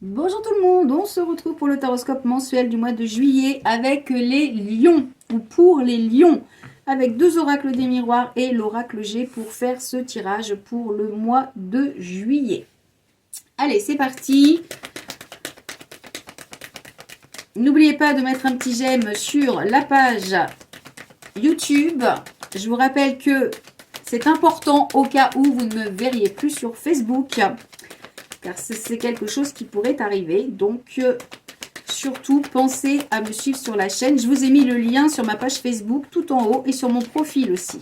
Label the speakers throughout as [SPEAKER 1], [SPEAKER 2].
[SPEAKER 1] Bonjour tout le monde, on se retrouve pour le taroscope mensuel du mois de juillet avec les lions, ou pour les lions, avec deux oracles des miroirs et l'oracle G pour faire ce tirage pour le mois de juillet. Allez, c'est parti. N'oubliez pas de mettre un petit j'aime sur la page YouTube. Je vous rappelle que c'est important au cas où vous ne me verriez plus sur Facebook, car c'est quelque chose qui pourrait arriver. Donc, surtout, pensez à me suivre sur la chaîne. Je vous ai mis le lien sur ma page Facebook tout en haut et sur mon profil aussi.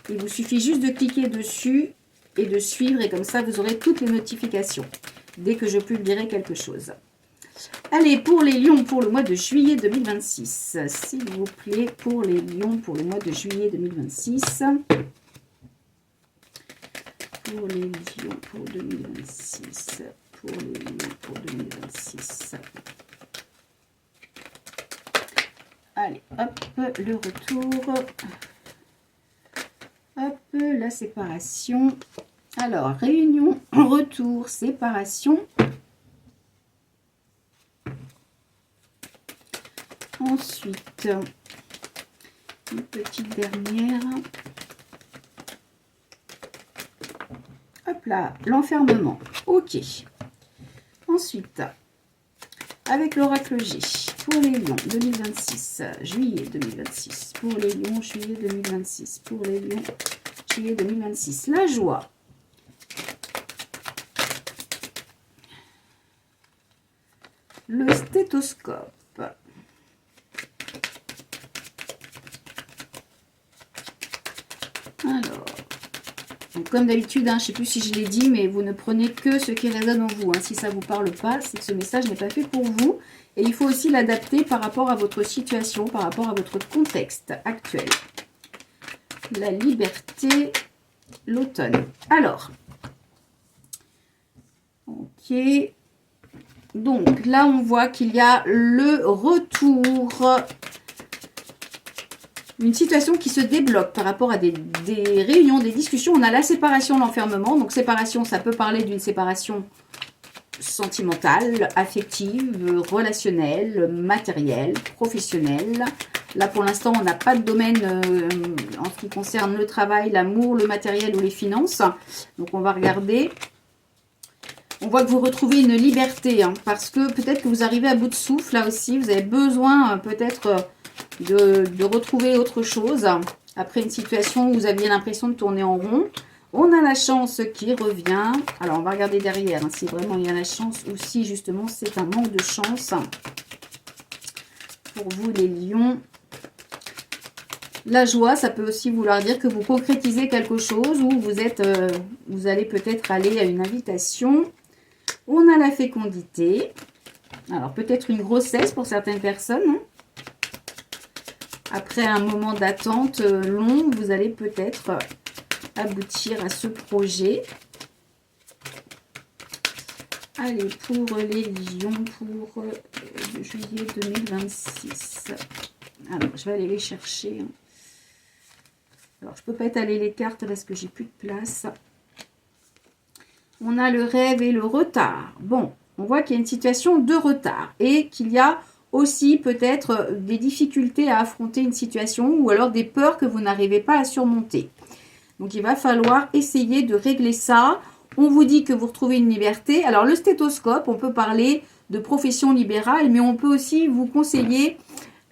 [SPEAKER 1] Il vous suffit juste de cliquer dessus et de suivre, et comme ça, vous aurez toutes les notifications dès que je publierai quelque chose. Allez, pour les lions, pour le mois de juillet 2026, s'il vous plaît, pour les lions, pour le mois de juillet 2026. Pour les lions, pour 2026. Pour les lions, pour 2026. Allez, hop, le retour. Hop, la séparation. Alors, réunion, retour, séparation. Ensuite, une petite dernière. Hop là, l'enfermement. Ok. Ensuite, avec l'oracle G, pour les lions 2026, juillet 2026. Pour les lions, juillet 2026. Pour les lions, juillet 2026. La joie. Le stéthoscope. Alors, donc comme d'habitude, je ne sais plus si je l'ai dit, mais vous ne prenez que ce qui résonne en vous. Si ça ne vous parle pas, c'est que ce message n'est pas fait pour vous. Et il faut aussi l'adapter par rapport à votre situation, par rapport à votre contexte actuel. La liberté, l'automne. Alors, ok. Donc là, on voit qu'il y a le retour, une situation qui se débloque par rapport à des réunions, des discussions. On a la séparation, l'enfermement. Donc séparation, ça peut parler d'une séparation sentimentale, affective, relationnelle, matérielle, professionnelle. Là, pour l'instant, on n'a pas de domaine en ce qui concerne le travail, l'amour, le matériel ou les finances. Donc, on va regarder. On voit que vous retrouvez une liberté, parce que peut-être que vous arrivez à bout de souffle, là aussi. Vous avez besoin peut-être de retrouver autre chose après une situation où vous aviez l'impression de tourner en rond. On a la chance qui revient. Alors, on va regarder derrière si vraiment il y a la chance ou si justement c'est un manque de chance pour vous les lions. La joie, ça peut aussi vouloir dire que vous concrétisez quelque chose ou vous allez peut-être aller à une invitation. On a la fécondité. Alors, peut-être une grossesse pour certaines personnes. Après un moment d'attente long, vous allez peut-être aboutir à ce projet. Allez, pour les lions, pour juillet 2026. Alors, je vais aller les chercher. Alors, je ne peux pas étaler les cartes parce que j'ai plus de place. On a le rêve et le retard. Bon, on voit qu'il y a une situation de retard et qu'il y a aussi peut-être des difficultés à affronter une situation ou alors des peurs que vous n'arrivez pas à surmonter. Donc, il va falloir essayer de régler ça. On vous dit que vous retrouvez une liberté. Alors, le stéthoscope, on peut parler de profession libérale, mais on peut aussi vous conseiller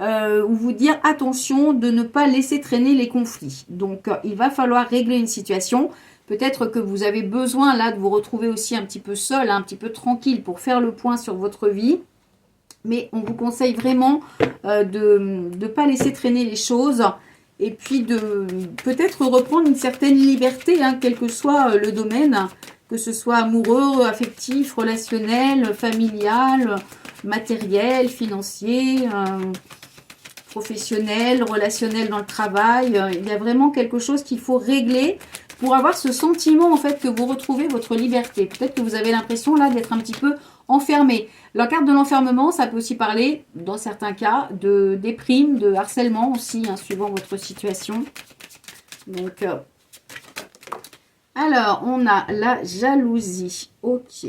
[SPEAKER 1] ou vous dire attention de ne pas laisser traîner les conflits. Donc, il va falloir régler une situation. Peut-être que vous avez besoin là de vous retrouver aussi un petit peu seul, un petit peu tranquille pour faire le point sur votre vie. Mais on vous conseille vraiment de ne pas laisser traîner les choses et puis de peut-être reprendre une certaine liberté, quel que soit le domaine, que ce soit amoureux, affectif, relationnel, familial, matériel, financier, professionnel, relationnel dans le travail. Il y a vraiment quelque chose qu'il faut régler pour avoir ce sentiment en fait que vous retrouvez votre liberté. Peut-être que vous avez l'impression là d'être un petit peu enfermé. La carte de l'enfermement, ça peut aussi parler, dans certains cas, de déprime, de harcèlement aussi, suivant votre situation. Donc, Alors, on a la jalousie. Ok.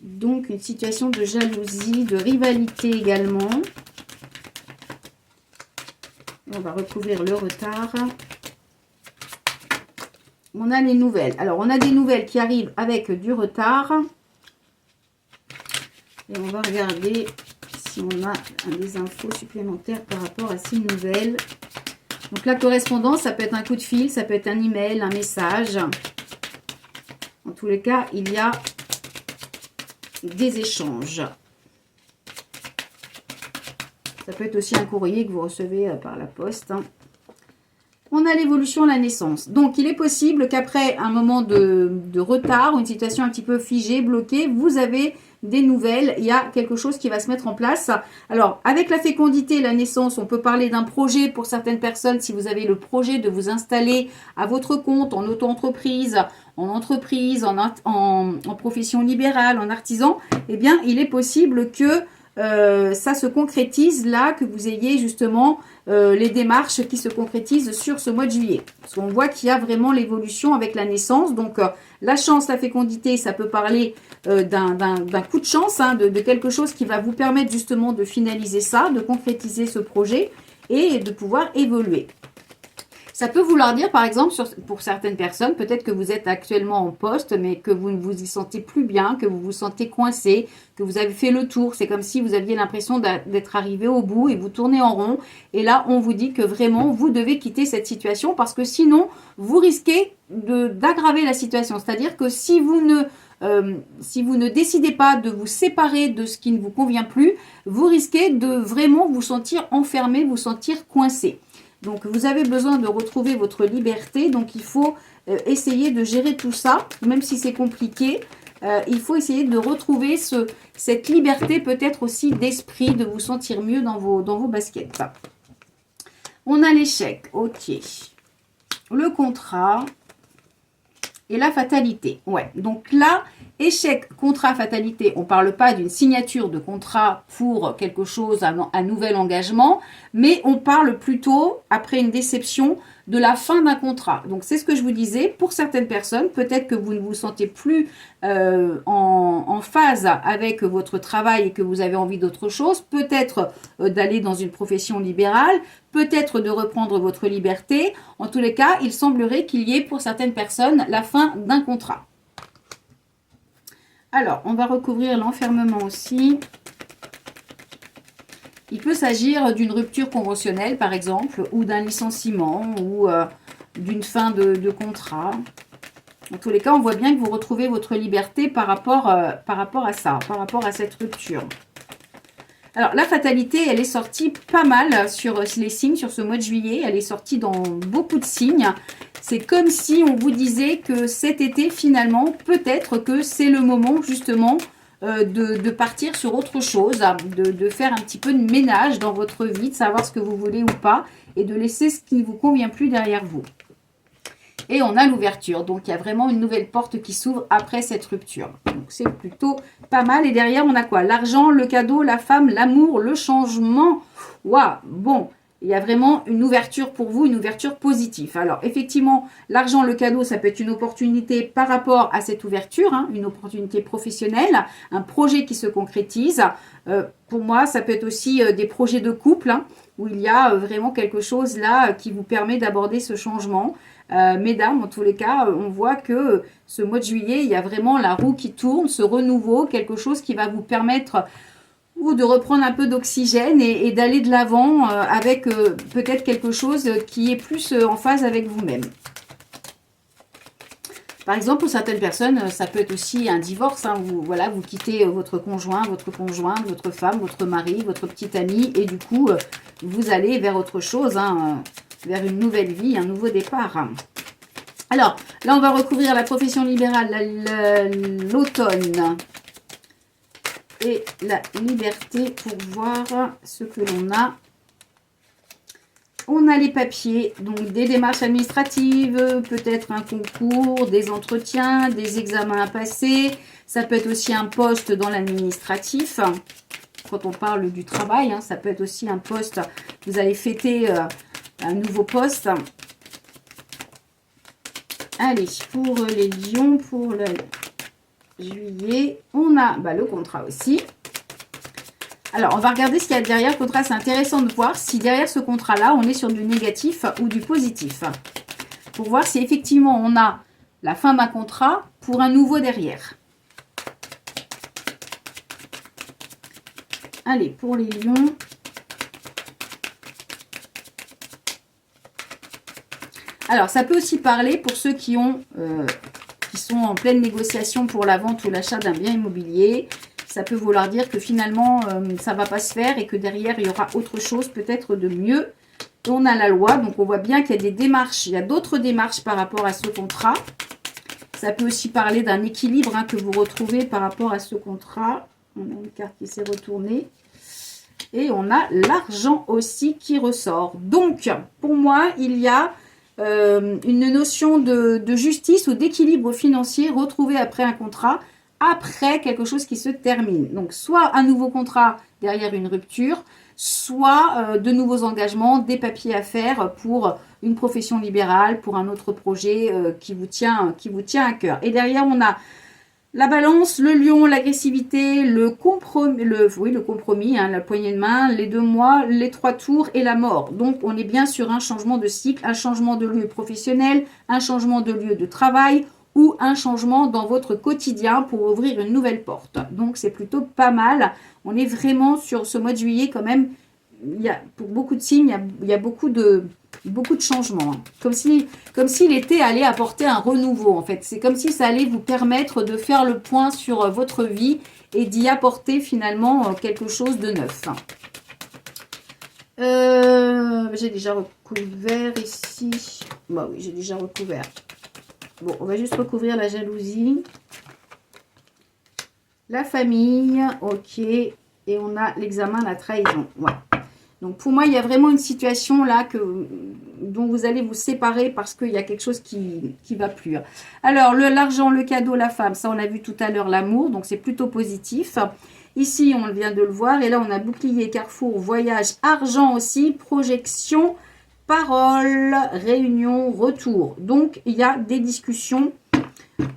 [SPEAKER 1] Donc, une situation de jalousie, de rivalité également. On va recouvrir le retard. On a les nouvelles. Alors, on a des nouvelles qui arrivent avec du retard. Et on va regarder si on a des infos supplémentaires par rapport à ces nouvelles. Donc, la correspondance, ça peut être un coup de fil, ça peut être un email, un message. En tous les cas, il y a des échanges. Ça peut être aussi un courrier que vous recevez par la poste. On a l'évolution, la naissance. Donc, il est possible qu'après un moment de retard, une situation un petit peu figée, bloquée, vous avez des nouvelles. Il y a quelque chose qui va se mettre en place. Alors, avec la fécondité, la naissance, on peut parler d'un projet pour certaines personnes. Si vous avez le projet de vous installer à votre compte, en auto-entreprise, en entreprise, en profession libérale, en artisan, eh bien, il est possible que ça se concrétise là, que vous ayez justement les démarches qui se concrétisent sur ce mois de juillet. Parce qu'on voit qu'il y a vraiment l'évolution avec la naissance. Donc, la chance, la fécondité, ça peut parler d'un coup de chance, hein, de quelque chose qui va vous permettre justement de finaliser ça, de concrétiser ce projet et de pouvoir évoluer. Ça peut vouloir dire, par exemple, pour certaines personnes, peut-être que vous êtes actuellement en poste, mais que vous ne vous y sentez plus bien, que vous vous sentez coincé, que vous avez fait le tour. C'est comme si vous aviez l'impression d'être arrivé au bout et vous tournez en rond. Et là, on vous dit que vraiment, vous devez quitter cette situation parce que sinon, vous risquez d'aggraver la situation. C'est-à-dire que si vous ne décidez pas de vous séparer de ce qui ne vous convient plus, vous risquez de vraiment vous sentir enfermé, vous sentir coincé. Donc, vous avez besoin de retrouver votre liberté. Donc, il faut essayer de gérer tout ça, même si c'est compliqué. Il faut essayer de retrouver cette liberté, peut-être aussi d'esprit, de vous sentir mieux dans vos baskets. On a l'échec. Ok. Le contrat et la fatalité. Ouais. Donc là, échec, contrat, fatalité. On ne parle pas d'une signature de contrat pour quelque chose, un nouvel engagement, mais on parle plutôt, après une déception, de la fin d'un contrat. Donc, c'est ce que je vous disais. Pour certaines personnes, peut-être que vous ne vous sentez plus en phase avec votre travail et que vous avez envie d'autre chose. Peut-être d'aller dans une profession libérale. Peut-être de reprendre votre liberté. En tous les cas, il semblerait qu'il y ait pour certaines personnes la fin d'un contrat. Alors, on va recouvrir l'enfermement aussi. Il peut s'agir d'une rupture conventionnelle, par exemple, ou d'un licenciement, ou d'une fin de contrat. En tous les cas, on voit bien que vous retrouvez votre liberté par rapport à ça, par rapport à cette rupture. Alors, la fatalité, elle est sortie pas mal sur les signes, sur ce mois de juillet. Elle est sortie dans beaucoup de signes. C'est comme si on vous disait que cet été, finalement, peut-être que c'est le moment, justement, de partir sur autre chose, de faire un petit peu de ménage dans votre vie, de savoir ce que vous voulez ou pas, et de laisser ce qui ne vous convient plus derrière vous. Et on a l'ouverture, donc il y a vraiment une nouvelle porte qui s'ouvre après cette rupture. Donc c'est plutôt pas mal. Et derrière, on a quoi? L'argent, le cadeau, la femme, l'amour, le changement. Waouh, bon, il y a vraiment une ouverture pour vous, une ouverture positive. Alors effectivement, l'argent, le cadeau, ça peut être une opportunité par rapport à cette ouverture, hein, une opportunité professionnelle, un projet qui se concrétise. Pour moi, ça peut être aussi des projets de couple, hein, où il y a vraiment quelque chose là qui vous permet d'aborder ce changement. Mesdames, en tous les cas, on voit que ce mois de juillet, il y a vraiment la roue qui tourne, ce renouveau, quelque chose qui va vous permettre ou de reprendre un peu d'oxygène et d'aller de l'avant avec peut-être quelque chose qui est plus en phase avec vous-même. Par exemple, pour certaines personnes, ça peut être aussi un divorce. Hein, vous quittez votre conjoint, votre conjointe, votre femme, votre mari, votre petite amie, et du coup, vous allez vers autre chose, hein, vers une nouvelle vie, un nouveau départ. Alors, là, on va recouvrir la profession libérale, l'automne et la liberté pour voir ce que l'on a. On a les papiers, donc des démarches administratives, peut-être un concours, des entretiens, des examens à passer. Ça peut être aussi un poste dans l'administratif. Quand on parle du travail, hein, ça peut être aussi un poste. Vous allez fêter un nouveau poste. Allez, pour les lions, pour le juillet, on a le contrat aussi. Alors, on va regarder ce qu'il y a derrière le contrat. C'est intéressant de voir si derrière ce contrat-là, on est sur du négatif ou du positif. Pour voir si effectivement, on a la fin d'un contrat pour un nouveau derrière. Allez, pour les lions. Alors, ça peut aussi parler pour ceux qui sont en pleine négociation pour la vente ou l'achat d'un bien immobilier. Ça peut vouloir dire que finalement, ça ne va pas se faire et que derrière, il y aura autre chose, peut-être de mieux. On a la loi, donc on voit bien qu'il y a des démarches, il y a d'autres démarches par rapport à ce contrat. Ça peut aussi parler d'un équilibre que vous retrouvez par rapport à ce contrat. On a une carte qui s'est retournée. Et on a l'argent aussi qui ressort. Donc, pour moi, il y a une notion de justice ou d'équilibre financier retrouvé après un contrat, après quelque chose qui se termine. Donc, soit un nouveau contrat derrière une rupture, soit de nouveaux engagements, des papiers à faire pour une profession libérale, pour un autre projet qui vous tient à cœur. Et derrière, on a la balance, le lion, l'agressivité, le compromis, la poignée de main, les 2 mois, les 3 tours et la mort. Donc, on est bien sur un changement de cycle, un changement de lieu professionnel, un changement de lieu de travail ou un changement dans votre quotidien pour ouvrir une nouvelle porte. Donc, c'est plutôt pas mal. On est vraiment sur ce mois de juillet quand même. Pour beaucoup de signes, il y a beaucoup de changements. Comme si l'été allait apporter un renouveau, en fait. C'est comme si ça allait vous permettre de faire le point sur votre vie et d'y apporter finalement quelque chose de neuf. J'ai déjà recouvert ici. Bah oui, j'ai déjà recouvert. Bon, on va juste recouvrir la jalousie. La famille, ok. Et on a l'examen, la trahison. Ouais. Donc, pour moi, il y a vraiment une situation là dont vous allez vous séparer parce qu'il y a quelque chose qui ne va plus. Alors, l'argent, le cadeau, la femme, ça, on a vu tout à l'heure l'amour. Donc, c'est plutôt positif. Ici, on vient de le voir. Et là, on a bouclier, carrefour, voyage, argent aussi, projection, parole, réunion, retour. Donc, il y a des discussions.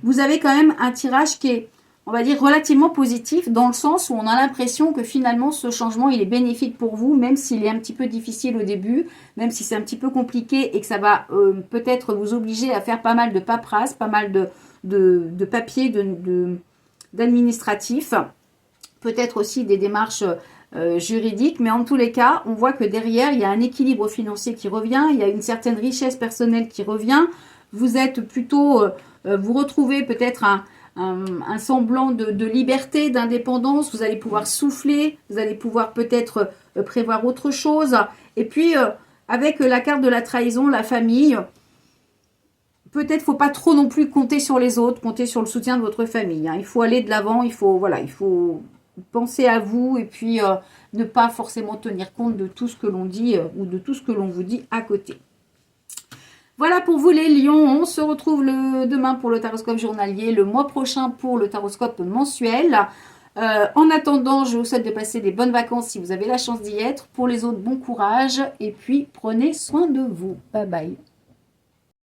[SPEAKER 1] Vous avez quand même un tirage qui est, on va dire, relativement positif dans le sens où on a l'impression que finalement ce changement il est bénéfique pour vous, même s'il est un petit peu difficile au début, même si c'est un petit peu compliqué et que ça va peut-être vous obliger à faire pas mal de paperasse, pas mal de papiers, d'administratifs, peut-être aussi des démarches juridiques, mais en tous les cas, on voit que derrière, il y a un équilibre financier qui revient, il y a une certaine richesse personnelle qui revient, vous êtes plutôt, vous retrouvez peut-être un semblant de liberté, d'indépendance, vous allez pouvoir souffler, vous allez pouvoir peut-être prévoir autre chose. Et puis, avec la carte de la trahison, la famille, peut-être faut pas trop non plus compter sur les autres, compter sur le soutien de votre famille. Il faut aller de l'avant, il faut penser à vous et puis ne pas forcément tenir compte de tout ce que l'on dit ou de tout ce que l'on vous dit à côté. Voilà pour vous les lions, on se retrouve demain pour le taroscope journalier, le mois prochain pour le taroscope mensuel. En attendant, je vous souhaite de passer des bonnes vacances si vous avez la chance d'y être. Pour les autres, bon courage et puis prenez soin de vous. Bye bye.